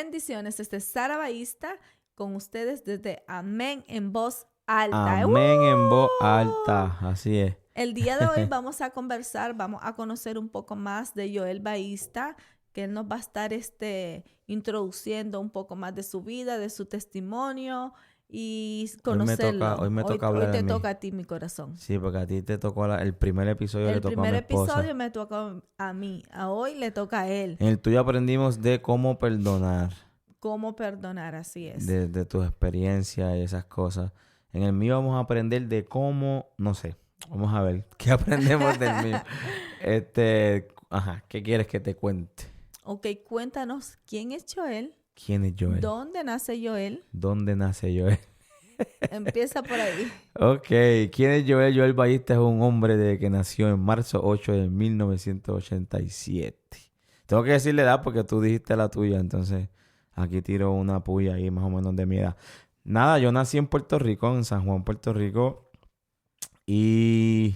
Bendiciones, este es Sara Baísta con ustedes desde Amén en Voz Alta. Amén en voz alta, así es. El día de hoy vamos a conversar, vamos a conocer un poco más de Joel Baísta, que él nos va a estar introduciendo un poco más de su vida, de su testimonio y conocerlo. Hoy me toca hablar hoy te de mí. toca a ti, mi corazón. Sí, porque a ti te tocó el primer episodio, le El tocó a mi primer esposa. episodio me tocó a mí, a hoy le toca a él. En el tuyo aprendimos de cómo perdonar, Cómo perdonar, así es. de tus experiencias y esas cosas. En el mío vamos a aprender de cómo, no sé, vamos a ver qué aprendemos del mío. ¿Qué quieres que te cuente? Ok, cuéntanos, ¿quién es Joel? ¿Quién es Joel? ¿Dónde nace Joel? ¿Dónde nace Joel? Empieza por ahí. Ok, ¿quién es Joel? Joel Baísta es un hombre que nació en marzo 8 de 1987. Tengo que decirle edad porque tú dijiste la tuya, entonces aquí tiro una puya ahí más o menos de mi edad. Nada, yo nací en Puerto Rico, en San Juan, Puerto Rico, y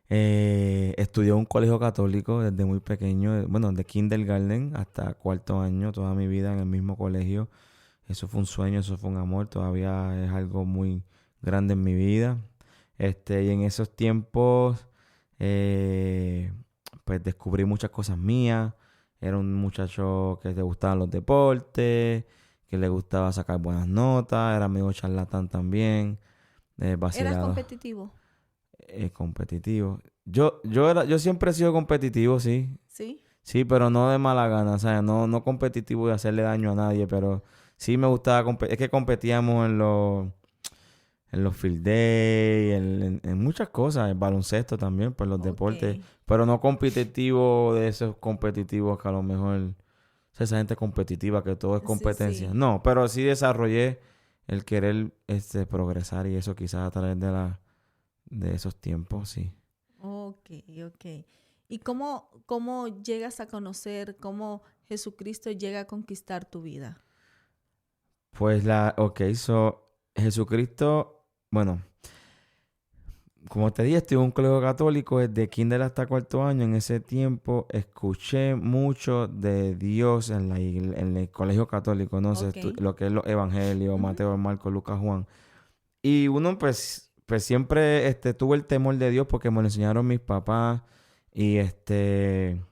estudié en un colegio católico desde muy pequeño, bueno, de kindergarten hasta cuarto año, toda mi vida en el mismo colegio. Eso fue un sueño, eso fue un amor, todavía es algo muy grande en mi vida. Y en esos tiempos, pues descubrí muchas cosas mías. Era un muchacho que le gustaban los deportes, que le gustaba sacar buenas notas, era medio charlatán también, ¿Eras vacilado, competitivo? competitivo. Yo siempre he sido competitivo, sí. ¿Sí? Sí, pero no de mala gana, o sea, no competitivo de hacerle daño a nadie, pero sí me gustaba es que competíamos en los field day, en muchas cosas, en baloncesto también, pues los deportes, pero no competitivo de esos competitivos que a lo mejor, o sea, esa gente competitiva que todo es competencia. Sí. No, pero sí desarrollé el querer progresar y eso quizás a través de esos tiempos, sí. Ok. ¿Y cómo llegas a conocer, cómo Jesucristo llega a conquistar tu vida? Pues Jesucristo, bueno, como te dije, estuve en un colegio católico desde kinder hasta cuarto año. En ese tiempo escuché mucho de Dios en el colegio católico, no sé, Ok. lo que es los evangelios, Ujú. Mateo, Marcos, Lucas, Juan. Y uno pues siempre tuvo el temor de Dios porque me lo enseñaron mis papás. Y en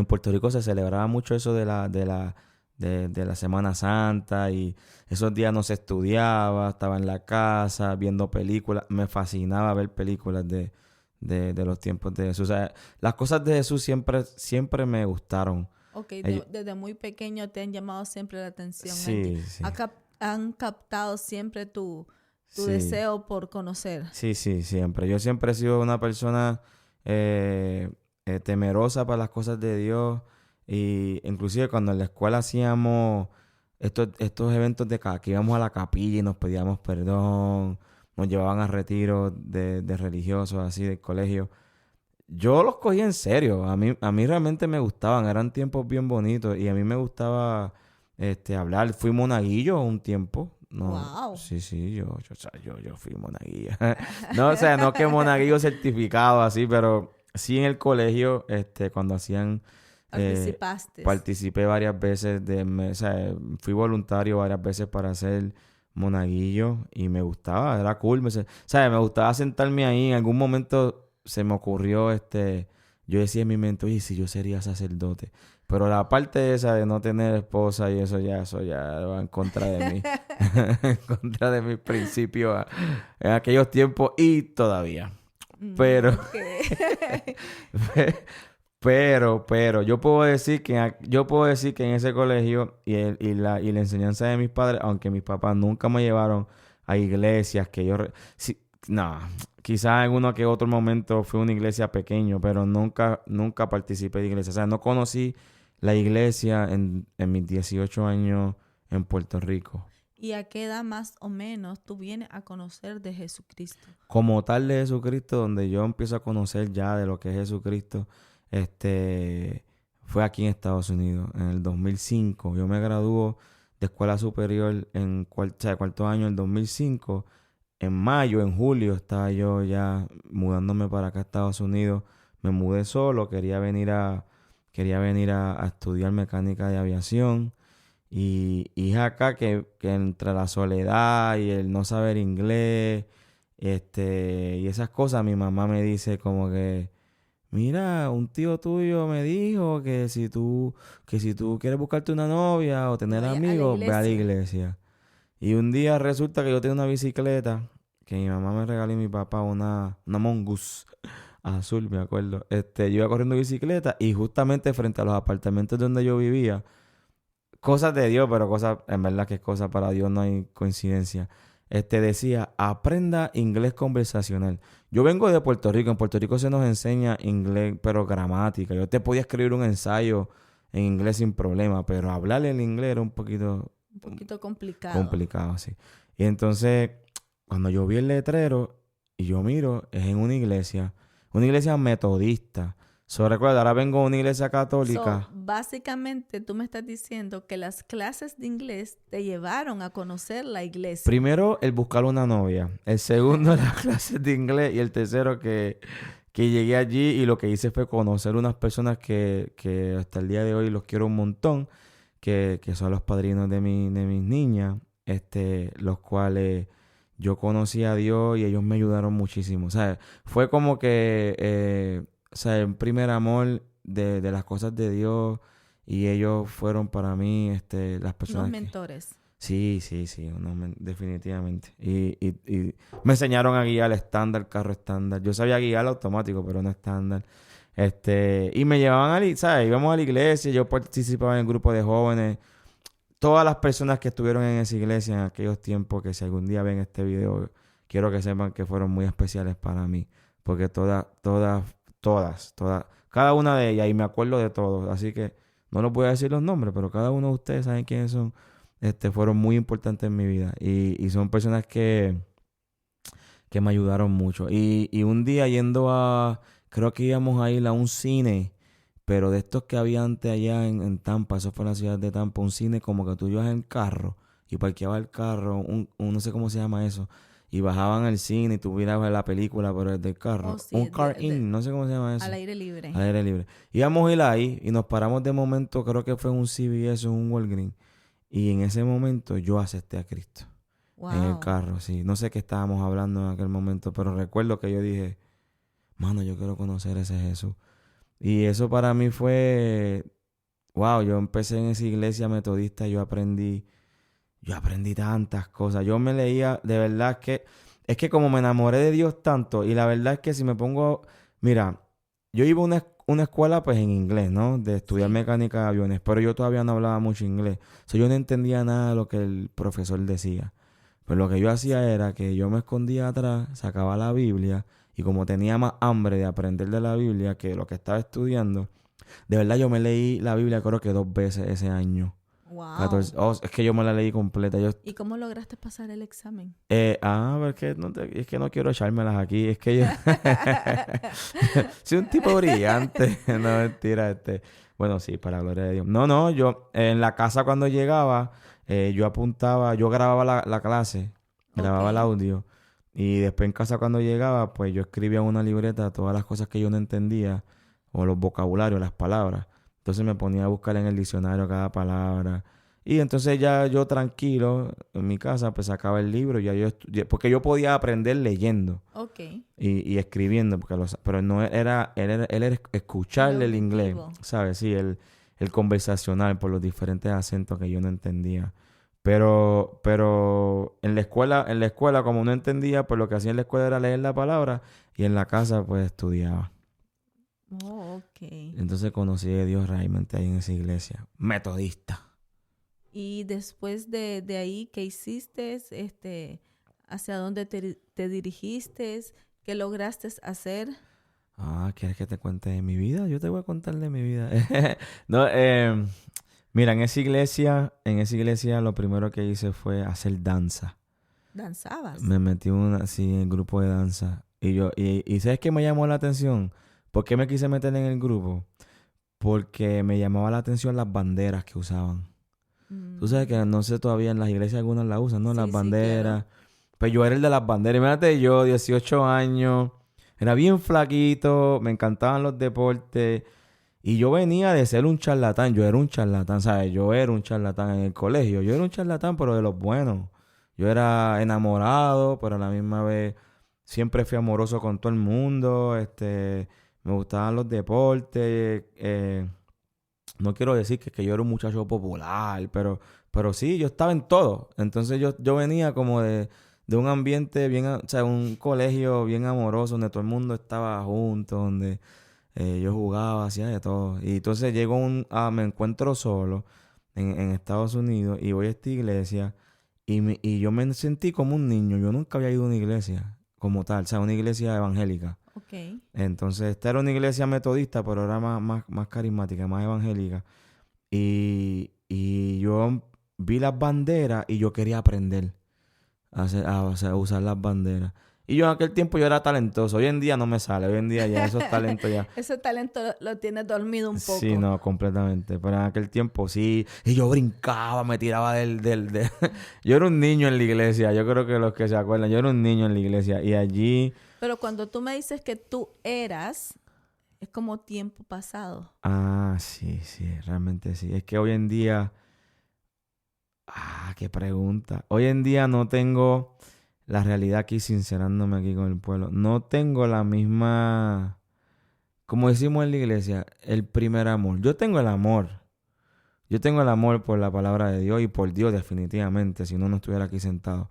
Puerto Rico se celebraba mucho eso de la Semana Santa, y esos días no se estudiaba, estaba en la casa viendo películas. Me fascinaba ver películas de los tiempos de Jesús. O sea, las cosas de Jesús siempre me gustaron. Ok, Ellos- desde muy pequeño te han llamado siempre la atención. sí, sí, Han captado siempre tu sí, deseo por conocer. sí, siempre. Yo siempre he sido una persona temerosa para las cosas de Dios, y inclusive cuando en la escuela hacíamos estos eventos que íbamos a la capilla y nos pedíamos perdón, nos llevaban a retiros de religiosos así del colegio. Yo los cogí en serio. A mí realmente me gustaban, eran tiempos bien bonitos y a mí me gustaba hablar. Fui monaguillo un tiempo. No, Wow. sí, o sea, yo fui monaguillo. No, o sea, no que monaguillo certificado así, pero sí en el colegio, cuando hacían, Participaste. participé varias veces o sea, fui voluntario varias veces para hacer monaguillo y me gustaba, era cool. O sea, me gustaba sentarme ahí. En algún momento se me ocurrió, yo decía en mi mente, oye, si yo sería sacerdote. Pero la parte esa de no tener esposa y eso ya va en contra de mí. En contra de mis principios en aquellos tiempos y todavía. Pero, Ok. pero, yo puedo decir que en ese colegio y la enseñanza de mis padres, aunque mis papás nunca me llevaron a iglesias no, quizás en uno que otro momento fui a una iglesia pequeño, pero nunca participé de iglesia. O sea, no conocí la iglesia en mis 18 años en Puerto Rico. ¿Y a qué edad más o menos tú vienes a conocer de Jesucristo? Como tal de Jesucristo, donde yo empiezo a conocer ya de lo que es Jesucristo, fue aquí en Estados Unidos, en el 2005. Yo me graduó de escuela superior en cuarto año en el 2005. En mayo, en julio, estaba yo ya mudándome para acá a Estados Unidos. Me mudé solo, quería venir a estudiar mecánica de aviación. Y es acá que entre la soledad y el no saber inglés, y esas cosas, mi mamá me dice como que, mira, un tío tuyo me dijo que si tú quieres buscarte una novia o Que tener vaya a la amigos, ve a la iglesia. iglesia. Y un día resulta que yo tengo una bicicleta que mi mamá me regaló y mi papá una Mongoose azul, me acuerdo. Yo iba corriendo bicicleta y justamente frente a los apartamentos donde yo vivía, cosas de Dios, pero cosas, en verdad que es cosa para Dios, no hay coincidencia. Decía, aprenda inglés conversacional. Yo vengo de Puerto Rico, en Puerto Rico se nos enseña inglés, pero gramática. Yo te podía escribir un ensayo en inglés sin problema, pero hablar en inglés era un poquito Un poquito complicado. complicado, sí. Y entonces, cuando yo vi el letrero y yo miro, es en una iglesia metodista. Recuerda, ahora vengo a una iglesia So, católica. básicamente tú me estás diciendo que las clases de inglés te llevaron a conocer la iglesia. Primero, el buscar una novia. El segundo, las clases de inglés. Y el tercero, que llegué allí y lo que hice fue conocer unas personas que hasta el día de hoy los quiero un montón, que son los padrinos de mis niñas, los cuales yo conocí a Dios y ellos me ayudaron muchísimo. O sea, fue como que, o sea, un primer amor de las cosas de Dios y ellos fueron para mí, las Unos personas que... mentores. Sí, sí, sí, definitivamente. Y me enseñaron a guiar estándar, carro estándar. Yo sabía guiar automático, pero no estándar. Y me llevaban ¿sabes? Íbamos a la iglesia, yo participaba en el grupo de jóvenes. Todas las personas que estuvieron en esa iglesia en aquellos tiempos, que si algún día ven este video, quiero que sepan que fueron muy especiales para mí. Porque todas, cada una de ellas, y me acuerdo de todos. Así que no les voy a decir los nombres, pero cada uno de ustedes saben quiénes son. Fueron muy importantes en mi vida. Y son personas que me ayudaron mucho. Y un día creo que íbamos a ir a un cine, pero de estos que había antes allá en Tampa, eso fue en la ciudad de Tampa, un cine como que tú ibas en carro y parqueabas el carro, no sé cómo se llama eso, y bajaban al cine y tú mirabas la película, pero desde el carro. Oh, Un sí, car-in, no sé cómo se llama al eso. aire libre. Al aire libre. Íbamos a ir ahí y nos paramos de momento, creo que fue en un CVS o un Walgreens. Y en ese momento yo acepté a Cristo. En el Wow. carro, sí. No sé qué estábamos hablando en aquel momento, pero recuerdo que yo dije, mano, yo quiero conocer a ese Jesús. Y eso para mí fue, wow, yo empecé en esa iglesia metodista, yo aprendí tantas cosas. Yo me leía, de verdad es que como me enamoré de Dios tanto, y la verdad es que si me pongo, mira, yo iba a una escuela pues en inglés, ¿no? De estudiar Sí. mecánica de aviones, pero yo todavía no hablaba mucho inglés. O sea, yo no entendía nada de lo que el profesor decía. Pero lo que yo hacía era que yo me escondía atrás, sacaba la Biblia, y como tenía más hambre de aprender de la Biblia que lo que estaba estudiando, de verdad yo me leí la Biblia creo que 2 veces ese año. Wow. 14, es que yo me la leí completa. ¿Y cómo lograste pasar el examen? Pero es que no quiero echármelas aquí. Es que yo soy un tipo brillante. No, mentira, Bueno, sí, para la gloria de Dios. No, no, yo en la casa cuando llegaba, yo apuntaba, yo grababa la clase, Ok. grababa el audio. Y después en casa cuando llegaba, pues yo escribía en una libreta todas las cosas que yo no entendía, o los vocabularios, las palabras. Entonces me ponía a buscar en el diccionario cada palabra. Y entonces ya yo tranquilo en mi casa, pues sacaba el libro, porque yo podía aprender leyendo Ok. y escribiendo, pero no él era El escucharle el inglés, auditivo. ¿sabes? Sí, el conversacional por los diferentes acentos que yo no entendía. Pero en la escuela, como no entendía, pues lo que hacía en la escuela era leer la palabra y en la casa pues estudiaba. Oh, ok. Entonces conocí a Dios realmente ahí en esa iglesia, metodista. Y después de ahí, ¿qué hiciste? ¿Hacia dónde te dirigiste? ¿Qué lograste hacer? ¿Quieres que te cuente de mi vida? Yo te voy a contar de mi vida. No, mira, en esa iglesia lo primero que hice fue hacer danza. ¿Danzabas? Me metí así en el grupo de danza. Y ¿sabes qué me llamó la atención? ¿Por qué me quise meter en el grupo? Porque me llamaba la atención las banderas que usaban. Tú sabes que Mm, no sé todavía en las iglesias algunas las usan, ¿no? Las sí, sí, claro. banderas. Pues yo era el de las banderas. Imagínate yo, 18 años, era bien flaquito, me encantaban los deportes. Y yo venía de ser un charlatán. Yo era un charlatán, ¿sabes? Yo era un charlatán en el colegio. Yo era un charlatán, pero de los buenos. Yo era enamorado, pero a la misma vez siempre fui amoroso con todo el mundo. Me gustaban los deportes. No quiero decir que yo era un muchacho popular, pero sí, yo estaba en todo. Entonces yo venía como de un ambiente bien, o sea, un colegio bien amoroso, donde todo el mundo estaba junto, donde yo jugaba, hacía de todo. Y entonces me encuentro solo en Estados Unidos y voy a esta iglesia y yo me sentí como un niño. Yo nunca había ido a una iglesia como tal, o sea, una iglesia evangélica. Ok. Entonces, esta era una iglesia metodista, pero era más carismática, más evangélica. Y yo vi las banderas y yo quería aprender o sea, a usar las banderas. Y yo en aquel tiempo yo era talentoso. Hoy en día no me sale. Hoy en día ya esos talentos ya... Ese talento lo tienes dormido un Sí, poco. no, completamente. Pero en aquel tiempo sí. Y yo brincaba, me tiraba Yo era un niño en la iglesia. Yo creo que los que se acuerdan, yo era un niño en la iglesia. Y allí... Pero cuando tú me dices que tú eras, es como tiempo pasado. Ah, sí, realmente sí. Es que hoy en día... qué pregunta. Hoy en día no tengo la realidad aquí, sincerándome aquí con el pueblo. No tengo la misma, como decimos en la iglesia, el primer amor. Yo tengo el amor. Yo tengo el amor por la palabra de Dios y por Dios definitivamente, si no, no estuviera aquí sentado.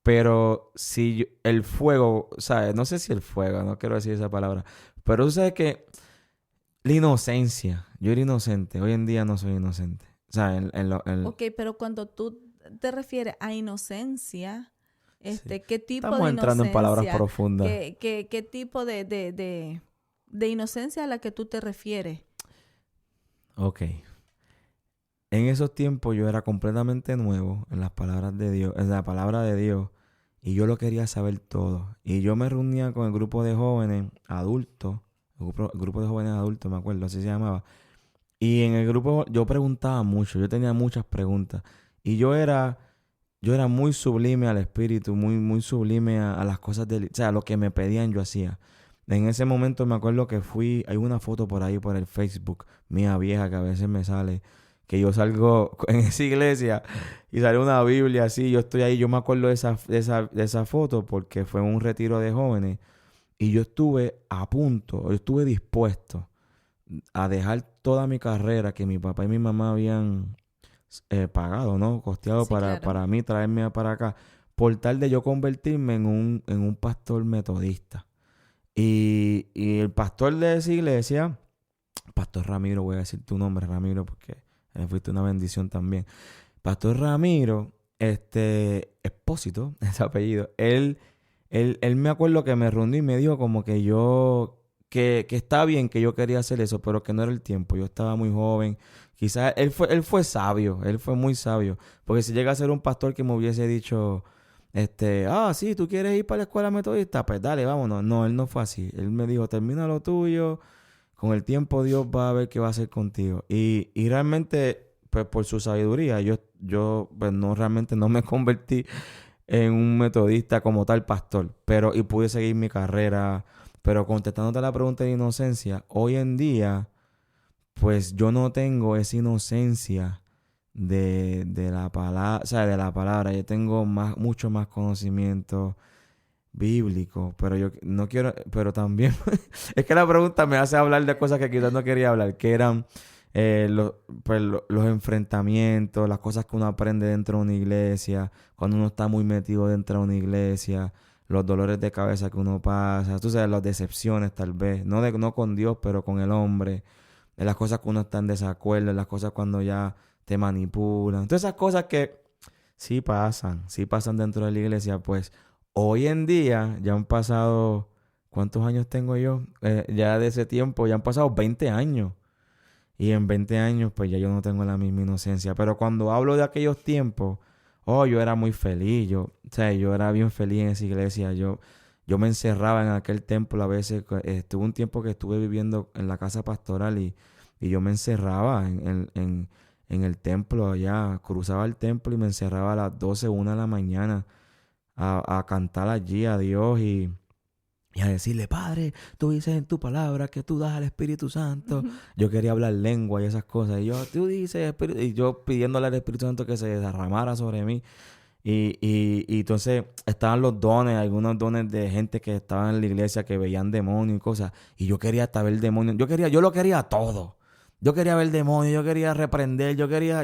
Pero si el fuego, ¿sabes? No sé si el fuego, no quiero decir esa palabra. Pero tú sabes que la inocencia, yo era inocente. Hoy en día no soy inocente. O sea, Ok, pero cuando tú te refieres a inocencia, sí. ¿qué tipo Estamos de entrando en palabras inocencia? profundas. ¿Qué tipo de inocencia a la que tú te refieres? Ok. En esos tiempos yo era completamente nuevo en las palabras de Dios, en la palabra de Dios, y yo lo quería saber todo. Y yo me reunía con el grupo de jóvenes adultos, el grupo de jóvenes adultos, me acuerdo, así se llamaba. Y en el grupo yo preguntaba mucho, yo tenía muchas preguntas. Y yo era muy sublime al espíritu, muy sublime a las cosas o sea, lo que me pedían yo hacía. En ese momento me acuerdo que hay una foto por ahí por el Facebook, mía vieja, que a veces me sale, que yo salgo en esa iglesia y sale una Biblia así, yo estoy ahí, yo me acuerdo de esa foto porque fue un retiro de jóvenes y yo estuve a punto, yo estuve dispuesto a dejar toda mi carrera que mi papá y mi mamá habían pagado, ¿no? Costeado Sí, para, claro. para mí traerme para acá, por tal de yo convertirme en un pastor metodista. Y el pastor de esa iglesia, Pastor Ramiro, voy a decir tu nombre, Ramiro, porque fuiste una bendición también. Pastor Ramiro, Expósito, ese apellido, él me acuerdo que me reunió y me dijo como que está bien que yo quería hacer eso, pero que no era el tiempo. Yo estaba muy joven. Quizás él fue sabio, él fue muy sabio. Porque si llega a ser un pastor que me hubiese dicho, sí, tú quieres ir para la escuela metodista, pues dale, vámonos. No, él no fue así. Él me dijo, termina lo tuyo, con el tiempo Dios va a ver qué va a hacer contigo. Y realmente, pues por su sabiduría, yo pues, no realmente no me convertí en un metodista como tal pastor, y pude seguir mi carrera. Pero contestándote la pregunta de inocencia, hoy en día, pues yo no tengo esa inocencia de la palabra, o sea, de la palabra. Yo tengo mucho más conocimiento bíblico, pero yo no quiero, pero también es que la pregunta me hace hablar de cosas que quizás no quería hablar, que eran los enfrentamientos, las cosas que uno aprende dentro de una iglesia, cuando uno está muy metido dentro de una iglesia, los dolores de cabeza que uno pasa, tú sabes, las decepciones tal vez, no con Dios, pero con el hombre, de las cosas que uno está en desacuerdo, las cosas cuando ya te manipulan, todas esas cosas que sí pasan dentro de la iglesia, pues hoy en día ya han pasado, ¿cuántos años tengo yo? Ya de ese tiempo, ya han pasado 20 años. Y en 20 años, pues ya yo no tengo la misma inocencia. Pero cuando hablo de aquellos tiempos, yo era muy feliz. O sea, yo era bien feliz en esa iglesia. Yo me encerraba en aquel templo a veces. Estuve un tiempo que estuve viviendo en la casa pastoral y yo me encerraba en el templo allá. Cruzaba el templo y me encerraba a las 12, 1 de la mañana a cantar allí a Dios y Y a decirle, Padre, tú dices en tu palabra que tú das al Espíritu Santo. Yo quería hablar lengua y esas cosas. Y yo, tú dices, y yo pidiéndole al Espíritu Santo que se derramara sobre mí. Y entonces estaban los dones, algunos dones de gente que estaban en la iglesia que veían demonios y cosas. Y yo quería hasta ver demonios. Yo lo quería todo. Yo quería ver demonios, yo quería reprender, yo quería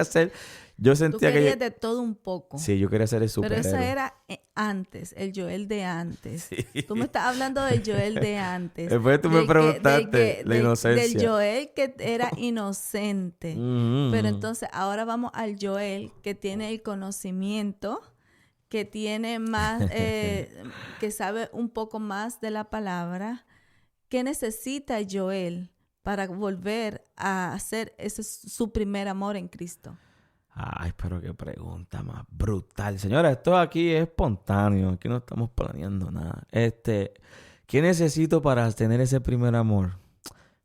hacer. Yo Tú sentía que querías de todo un poco. sí, yo quería ser el Pero ese superhéroe. era antes, el Joel de antes. Sí. Tú me estás hablando del Joel de antes. Después tú me preguntaste la Del inocencia. Joel que era inocente. Pero entonces ahora vamos al Joel que tiene el conocimiento, que tiene más, que sabe un poco más de la palabra. ¿Qué necesita Joel para volver a hacer ese su primer amor en Cristo? Ay, pero qué pregunta más brutal. Señora, esto aquí es espontáneo. Aquí no estamos planeando nada. ¿Qué necesito para tener ese primer amor?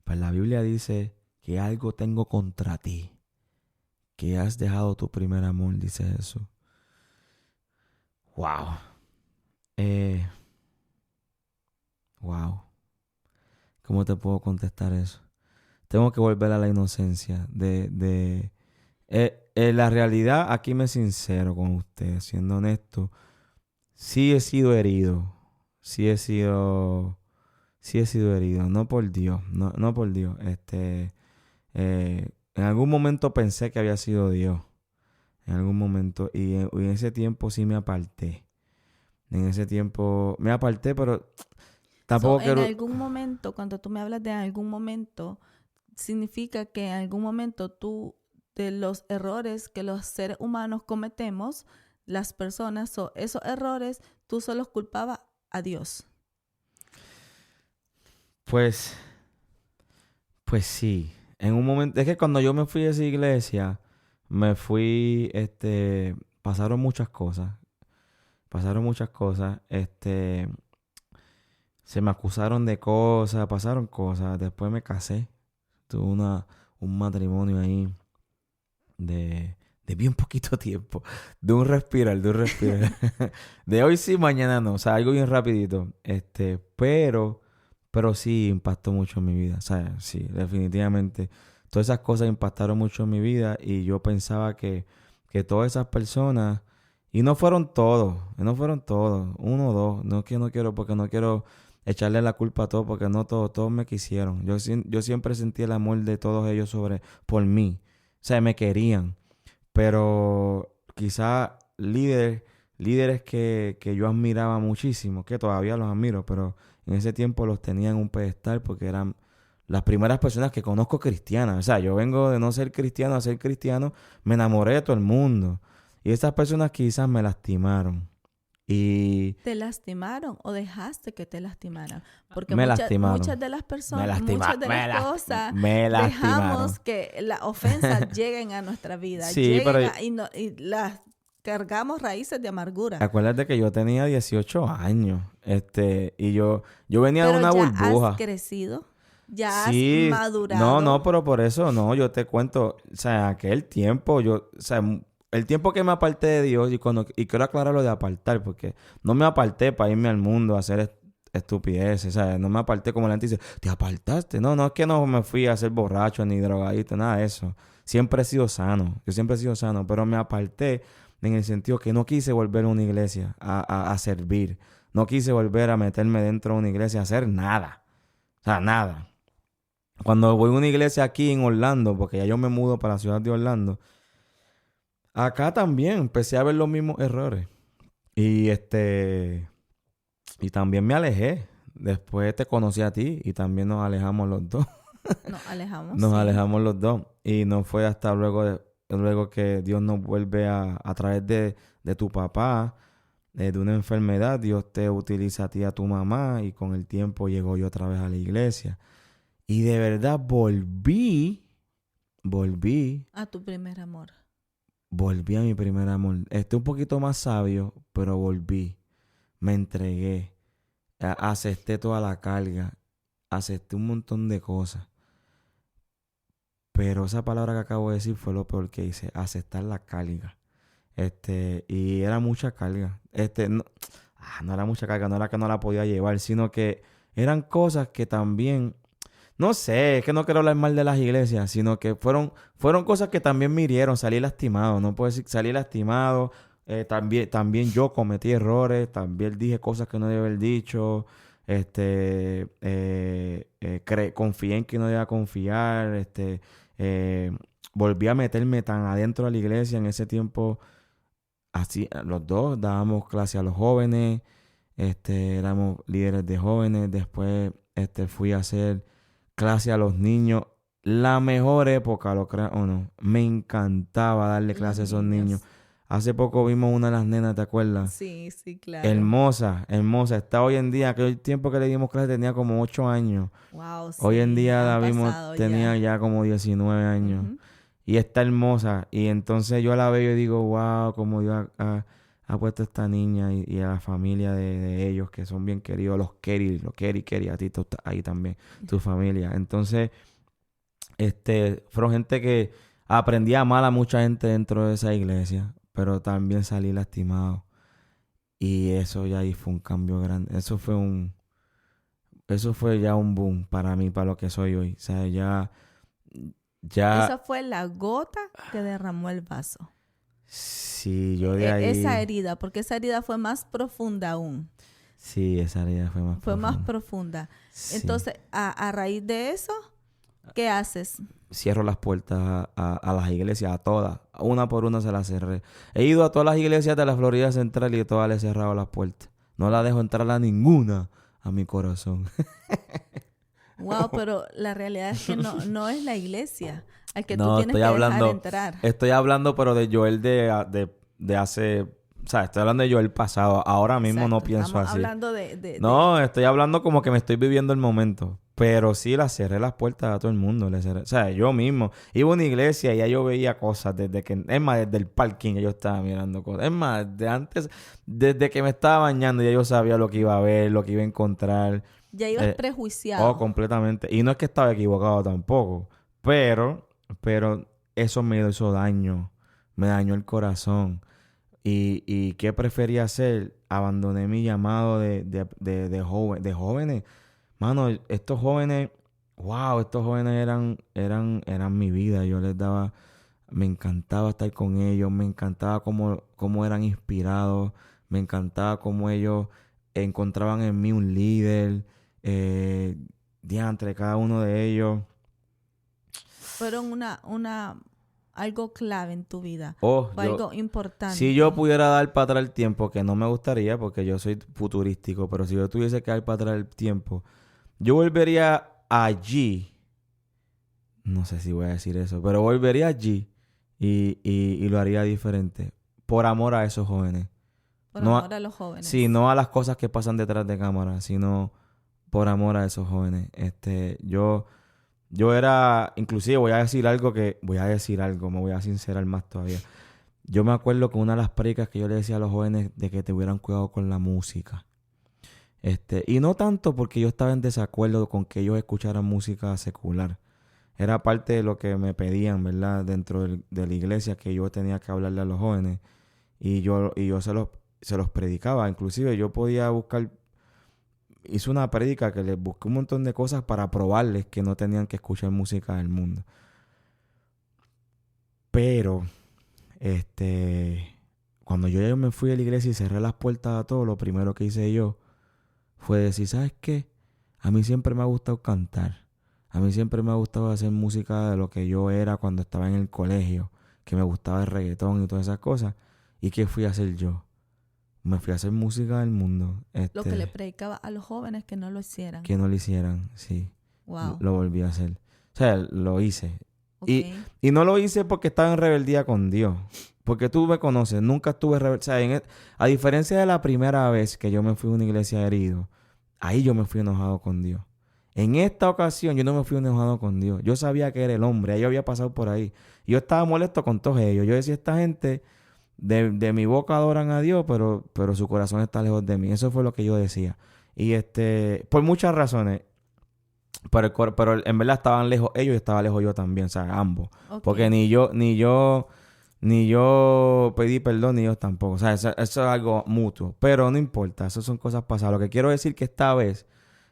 Pues la Biblia dice que algo tengo contra ti. Que has dejado tu primer amor, dice Jesús. Wow. Wow. ¿Cómo te puedo contestar eso? Tengo que volver a la inocencia la realidad, aquí me sincero con usted, siendo honesto, sí he sido herido, sí he sido herido, no por Dios, no por Dios, en algún momento pensé que había sido Dios, en algún momento, y en ese tiempo sí me aparté, pero tampoco En quiero. algún momento, cuando tú me hablas de algún momento, significa que en algún momento tú, de los errores que los seres humanos cometemos, las personas, esos errores, tú solo culpabas a Dios. Pues sí. En un momento, es que cuando yo me fui de esa iglesia, me fui, pasaron muchas cosas. Se me acusaron de cosas, pasaron cosas. Después me casé. Tuve un matrimonio ahí de bien poquito tiempo. De un respirar. De hoy sí, mañana no. O sea, algo bien rapidito. Pero sí impactó mucho en mi vida. O sea, sí, definitivamente. Todas esas cosas impactaron mucho en mi vida y yo pensaba que todas esas personas, y no fueron todos, uno o dos, no que no quiero, porque no quiero echarle la culpa a todos, porque no todos me quisieron. Yo siempre sentí el amor de todos ellos por mí. O sea, me querían. Pero quizá líderes que yo admiraba muchísimo, que todavía los admiro, pero en ese tiempo los tenía en un pedestal porque eran las primeras personas que conozco cristianas. O sea, yo vengo de no ser cristiano a ser cristiano, me enamoré de todo el mundo. Y esas personas quizás me lastimaron. Y ¿Te lastimaron o dejaste que te lastimaran? Porque me lastimaron. muchas de las personas, muchas de las cosas, me lastimaron. dejamos que las ofensas lleguen a nuestra vida. Sí, pero Y las cargamos raíces de amargura. acuérdate que yo tenía 18 años. Y yo venía de Pero una ya burbuja. has crecido, ya Sí, has madurado. no, pero por eso no, yo te cuento, o sea, aquel tiempo, o sea, el tiempo que me aparté de Dios, y quiero aclarar lo de apartar, porque no me aparté para irme al mundo a hacer estupideces, o sea, no me aparté como la gente dice, te apartaste, no es que no me fui a ser borracho ni drogadito, nada de eso, siempre he sido sano, pero me aparté en el sentido que no quise volver a una iglesia a servir, no quise volver a meterme dentro de una iglesia a hacer nada, o sea, nada. Cuando voy a una iglesia aquí en Orlando, porque ya yo me mudo para la ciudad de Orlando, acá también empecé a ver los mismos errores. Y y también me alejé. Después te conocí a ti y también nos alejamos los dos. Nos alejamos. Nos sí. alejamos los dos. Y no fue hasta luego que Dios nos vuelve a través de tu papá, de una enfermedad. Dios te utiliza a ti, a tu mamá, y con el tiempo llegó yo otra vez a la iglesia. Y de verdad volví A tu primer amor. volví a mi primer amor. Estoy un poquito más sabio, pero volví. Me entregué. Acepté toda la carga. Acepté un montón de cosas. Pero esa palabra que acabo de decir fue lo peor que hice. Aceptar la carga. Y era mucha carga. no era mucha carga, no era que no la podía llevar, sino que eran cosas que también, no sé, es que no quiero hablar mal de las iglesias, sino que fueron cosas que también me hirieron, salí lastimado, no puedo decir, salí lastimado, también yo cometí errores, también dije cosas que no debía haber dicho, confié en que no debía confiar, volví a meterme tan adentro de la iglesia en ese tiempo. Así, los dos dábamos clase a los jóvenes, éramos líderes de jóvenes, después fui a hacer clase a los niños. La mejor época, lo creas o no, me encantaba darle clase a esos niños. Hace poco vimos una de las nenas, ¿te acuerdas? Sí, sí, claro. Hermosa, hermosa. Está hoy en día, aquel tiempo que le dimos clase tenía como 8 años. Wow, sí. Hoy en día la han vimos, pasado tenía ya como 19 años. Ujú. Y está hermosa. Y entonces yo la veo y digo, wow, como Dios ha puesto a esta niña y a la familia de ellos, que son bien queridos, los Kerry, a ti tú estás ahí también, tu familia. Entonces, fueron gente que aprendí a amar a mucha gente dentro de esa iglesia, pero también salí lastimado. Y eso ya ahí fue un cambio grande. Eso fue ya un boom para mí, para lo que soy hoy. O sea, ya... Esa fue la gota que derramó el vaso. Sí, yo de ahí... Esa herida, porque esa herida fue más profunda aún. Sí, esa herida fue más Fue profunda. más profunda. Sí. Entonces, a raíz de eso, ¿qué haces? Cierro las puertas a las iglesias, a todas. Una por una se las cerré. He ido a todas las iglesias de la Florida Central y a todas les he cerrado las puertas. No la dejo entrar a ninguna a mi corazón. Wow, pero la realidad es que no es la iglesia al que tú No, tienes que dejar entrar. Estoy hablando, pero de Joel de hace... O sea, estoy hablando de Joel pasado. Ahora mismo Exacto, no pienso estamos así. hablando No, estoy hablando como que me estoy viviendo el momento. Pero sí, le cerré las puertas a todo el mundo. O sea, yo mismo. Iba a una iglesia y ya yo veía cosas desde que... Es más, desde el parking ya yo estaba mirando cosas. Es más, desde que me estaba bañando ya yo sabía lo que iba a ver, lo que iba a encontrar. Ya ibas prejuiciado. Oh, completamente. Y no es que estaba equivocado tampoco. Pero eso me hizo daño. Me dañó el corazón. ¿Y qué prefería hacer? Abandoné mi llamado de jóvenes. Mano, estos jóvenes, wow, estos jóvenes eran mi vida. Yo les daba, me encantaba estar con ellos, me encantaba cómo eran inspirados, me encantaba cómo ellos encontraban en mí un líder, diantre, cada uno de ellos. Fueron algo clave en tu vida. Fue algo importante. Si yo pudiera dar para atrás el tiempo, que no me gustaría porque yo soy futurístico, pero si yo tuviese que dar para atrás el tiempo, yo volvería allí. No sé si voy a decir eso, pero volvería allí y lo haría diferente. Por amor a esos jóvenes. Por amor a los jóvenes. Sí, no a las cosas que pasan detrás de cámara, sino por amor a esos jóvenes. Yo era, inclusive voy a decir algo, me voy a sincerar más todavía. Yo me acuerdo que una de las predicas que yo le decía a los jóvenes de que tuvieran cuidado con la música. Y no tanto porque yo estaba en desacuerdo con que ellos escucharan música secular. Era parte de lo que me pedían, ¿verdad? Dentro de la iglesia, que yo tenía que hablarle a los jóvenes. Y yo se los predicaba. Inclusive yo podía buscar... Hice una prédica que les busqué un montón de cosas para probarles que no tenían que escuchar música del mundo. Pero, cuando yo me fui de la iglesia y cerré las puertas a todo, lo primero que hice yo fue decir, ¿sabes qué? A mí siempre me ha gustado cantar. A mí siempre me ha gustado hacer música de lo que yo era cuando estaba en el colegio, que me gustaba el reggaetón y todas esas cosas. ¿Y qué fui a hacer yo? Me fui a hacer música del mundo. Lo que le predicaba a los jóvenes que no lo hicieran. Que no lo hicieran, sí. Wow. Lo volví a hacer. O sea, lo hice. Okay. Y no lo hice porque estaba en rebeldía con Dios. Porque tú me conoces, nunca estuve rebelde. O sea, a diferencia de la primera vez que yo me fui a una iglesia herido, ahí yo me fui enojado con Dios. En esta ocasión yo no me fui enojado con Dios. Yo sabía que era el hombre. Ahí yo había pasado por ahí. Yo estaba molesto con todos ellos. Yo decía, esta gente de mi boca adoran a Dios, pero su corazón está lejos de mí. Eso fue lo que yo decía. Y por muchas razones. Pero en verdad estaban lejos ellos y estaba lejos yo también. O sea, ambos. Okay. Porque ni yo Ni yo pedí perdón, ni ellos tampoco. O sea, eso es algo mutuo. Pero no importa, eso son cosas pasadas. Lo que quiero decir que esta vez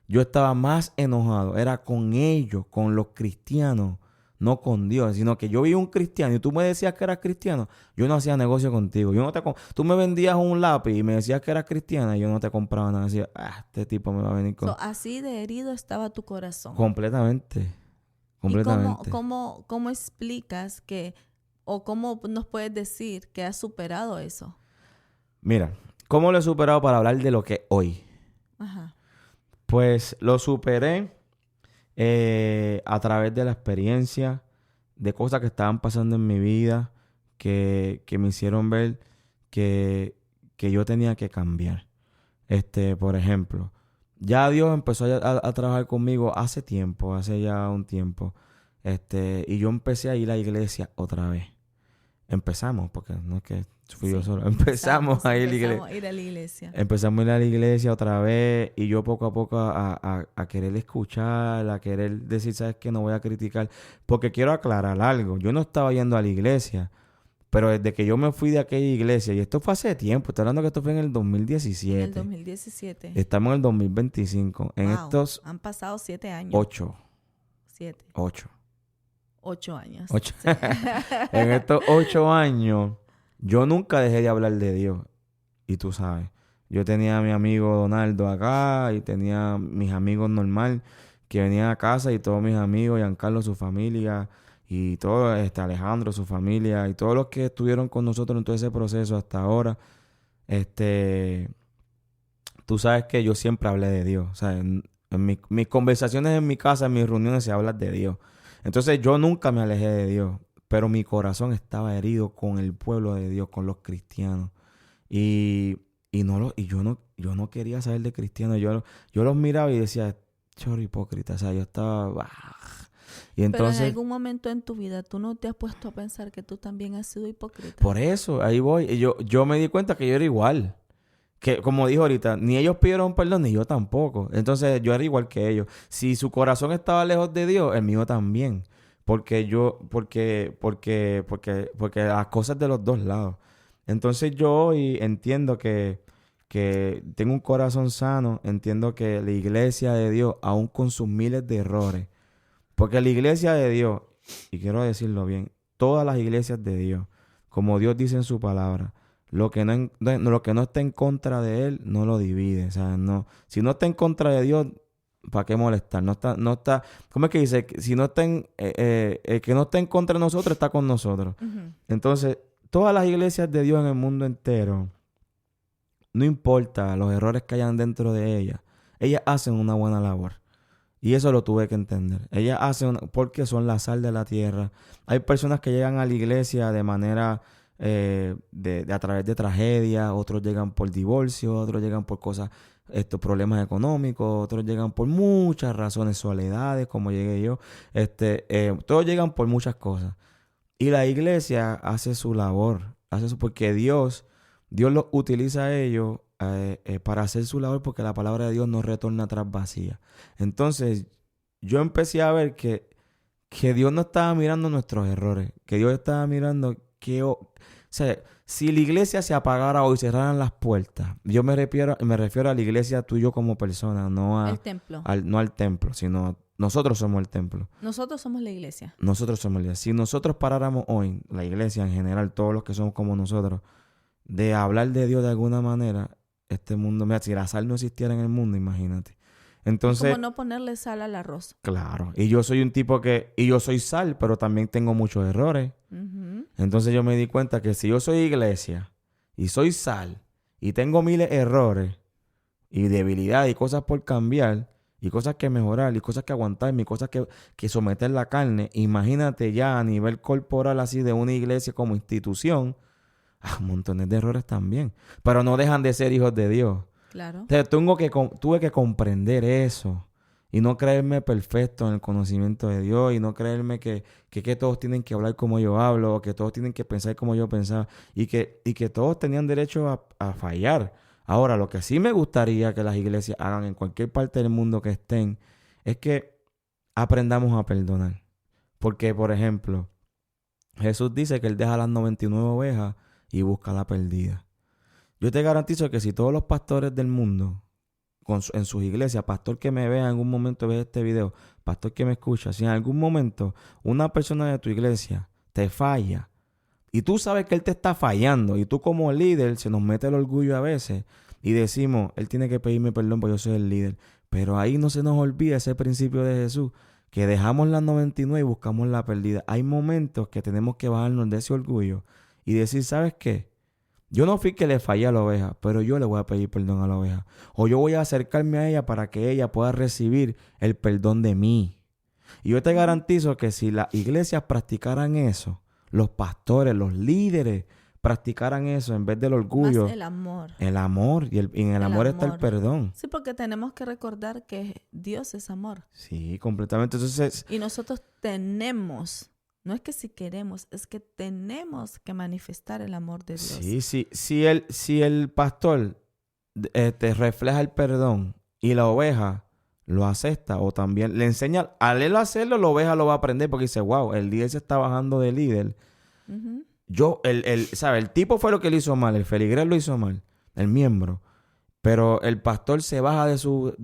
yo estaba más enojado. Era con ellos, con los cristianos, no con Dios. Sino que yo vi un cristiano y tú me decías que eras cristiano. Yo no hacía negocio contigo. Tú me vendías un lápiz y me decías que eras cristiana y yo no te compraba nada. Decía, este tipo me va a venir con... Así de herido estaba tu corazón. Completamente. ¿Y Completamente. cómo explicas que, o cómo nos puedes decir que has superado eso? Mira, ¿cómo lo he superado para hablar de lo que es hoy? Ajá. Pues lo superé a través de la experiencia, de cosas que estaban pasando en mi vida, que me hicieron ver que yo tenía que cambiar. Por ejemplo, ya Dios empezó a trabajar conmigo hace tiempo, hace ya un tiempo. Y yo empecé a ir a la iglesia otra vez. Empezamos, porque no es que fui yo solo. Empezamos a ir a la iglesia. Empezamos a ir a la iglesia otra vez y yo poco a poco a querer escuchar, a querer decir, ¿sabes qué? No voy a criticar. Porque quiero aclarar algo. Yo no estaba yendo a la iglesia, pero desde que yo me fui de aquella iglesia, y esto fue hace tiempo, estoy hablando que esto fue en el 2017. En el 2017. Estamos en el 2025. En estos... Han pasado 7 años. 8. 7. 8. 8 años. 8. Sí. En estos 8 años, yo nunca dejé de hablar de Dios. Y tú sabes, yo tenía a mi amigo Donaldo acá y tenía mis amigos normal que venían a casa y todos mis amigos, Giancarlo, su familia y todo, Alejandro, su familia y todos los que estuvieron con nosotros en todo ese proceso hasta ahora, tú sabes que yo siempre hablé de Dios. O sea, en mis conversaciones en mi casa, en mis reuniones se habla de Dios. Entonces yo nunca me alejé de Dios, pero mi corazón estaba herido con el pueblo de Dios, con los cristianos. Y yo no quería saber de cristianos. Yo los miraba y decía, chorro hipócrita. O sea, yo estaba... Y entonces... Pero en algún momento en tu vida, ¿tú no te has puesto a pensar que tú también has sido hipócrita? Por eso, ahí voy. Y yo me di cuenta que yo era igual. Que, como dijo ahorita, ni ellos pidieron perdón, ni yo tampoco. Entonces, yo era igual que ellos. Si su corazón estaba lejos de Dios, el mío también. Porque las cosas de los dos lados. Entonces, yo hoy entiendo que tengo un corazón sano. Entiendo que la iglesia de Dios, aún con sus miles de errores, porque la iglesia de Dios, y quiero decirlo bien, todas las iglesias de Dios, como Dios dice en su palabra, lo que no está en contra de Él, no lo divide. O sea, no, si no está en contra de Dios, ¿para qué molestar? No está, ¿cómo es que dice? Si no está el que no está en contra de nosotros, está con nosotros. Uh-huh. Entonces, todas las iglesias de Dios en el mundo entero, no importa los errores que hayan dentro de ellas hacen una buena labor. Y eso lo tuve que entender. Ellas hacen porque son la sal de la tierra. Hay personas que llegan a la iglesia de manera a través de tragedias, otros llegan por divorcio, otros llegan por cosas, problemas económicos, otros llegan por muchas razones, soledades, como llegué yo. Todos llegan por muchas cosas. Y la iglesia hace su labor, porque Dios los utiliza a ellos para hacer su labor, porque la palabra de Dios no retorna atrás vacía. Entonces, yo empecé a ver que Dios no estaba mirando nuestros errores, que Dios estaba mirando o sea, si la iglesia se apagara hoy, cerraran las puertas, yo me refiero a la iglesia tú y yo como persona, no el templo. No al templo, sino nosotros somos el templo. Nosotros somos la iglesia. Nosotros somos la iglesia. Si nosotros paráramos hoy, la iglesia en general, todos los que somos como nosotros, de hablar de Dios de alguna manera, este mundo, mira, si la sal no existiera en el mundo, imagínate. Entonces, como no ponerle sal al arroz. Claro. Y yo soy un tipo y yo soy sal, pero también tengo muchos errores. Uh-huh. Entonces yo me di cuenta que si yo soy iglesia y soy sal y tengo miles de errores y debilidades y cosas por cambiar y cosas que mejorar y cosas que aguantar y cosas que someter la carne, imagínate ya a nivel corporal así de una iglesia como institución, montones de errores también. Pero no dejan de ser hijos de Dios. Claro. O sea, tuve que comprender eso y no creerme perfecto en el conocimiento de Dios y no creerme que todos tienen que hablar como yo hablo o que todos tienen que pensar como yo pensaba y que todos tenían derecho a fallar. Ahora, lo que sí me gustaría que las iglesias hagan en cualquier parte del mundo que estén es que aprendamos a perdonar. Porque, por ejemplo, Jesús dice que Él deja las 99 ovejas y busca la perdida. Yo te garantizo que si todos los pastores del mundo, en sus iglesias, pastor que me vea en algún momento, ve este video, pastor que me escucha, si en algún momento una persona de tu iglesia te falla y tú sabes que él te está fallando y tú como líder se nos mete el orgullo a veces y decimos, él tiene que pedirme perdón porque yo soy el líder, pero ahí no se nos olvida ese principio de Jesús, que dejamos las 99 y buscamos la perdida. Hay momentos que tenemos que bajarnos de ese orgullo y decir, ¿sabes qué? Yo no fui que le fallé a la oveja, pero yo le voy a pedir perdón a la oveja. O yo voy a acercarme a ella para que ella pueda recibir el perdón de mí. Y yo te garantizo que si las iglesias practicaran eso, los pastores, los líderes practicaran eso en vez del orgullo. Más el amor. El amor. Y en el amor está el perdón. Sí, porque tenemos que recordar que Dios es amor. Sí, completamente. Entonces, y nosotros tenemos... No es que si queremos, es que tenemos que manifestar el amor de Dios. Sí, sí. Si el pastor te refleja el perdón y la oveja lo acepta o también le enseña, al él hacerlo, la oveja lo va a aprender porque dice, wow, el líder se está bajando de líder. Uh-huh. ¿Sabe? El tipo fue lo que le hizo mal, el feligrés lo hizo mal, el miembro. Pero el pastor se baja de su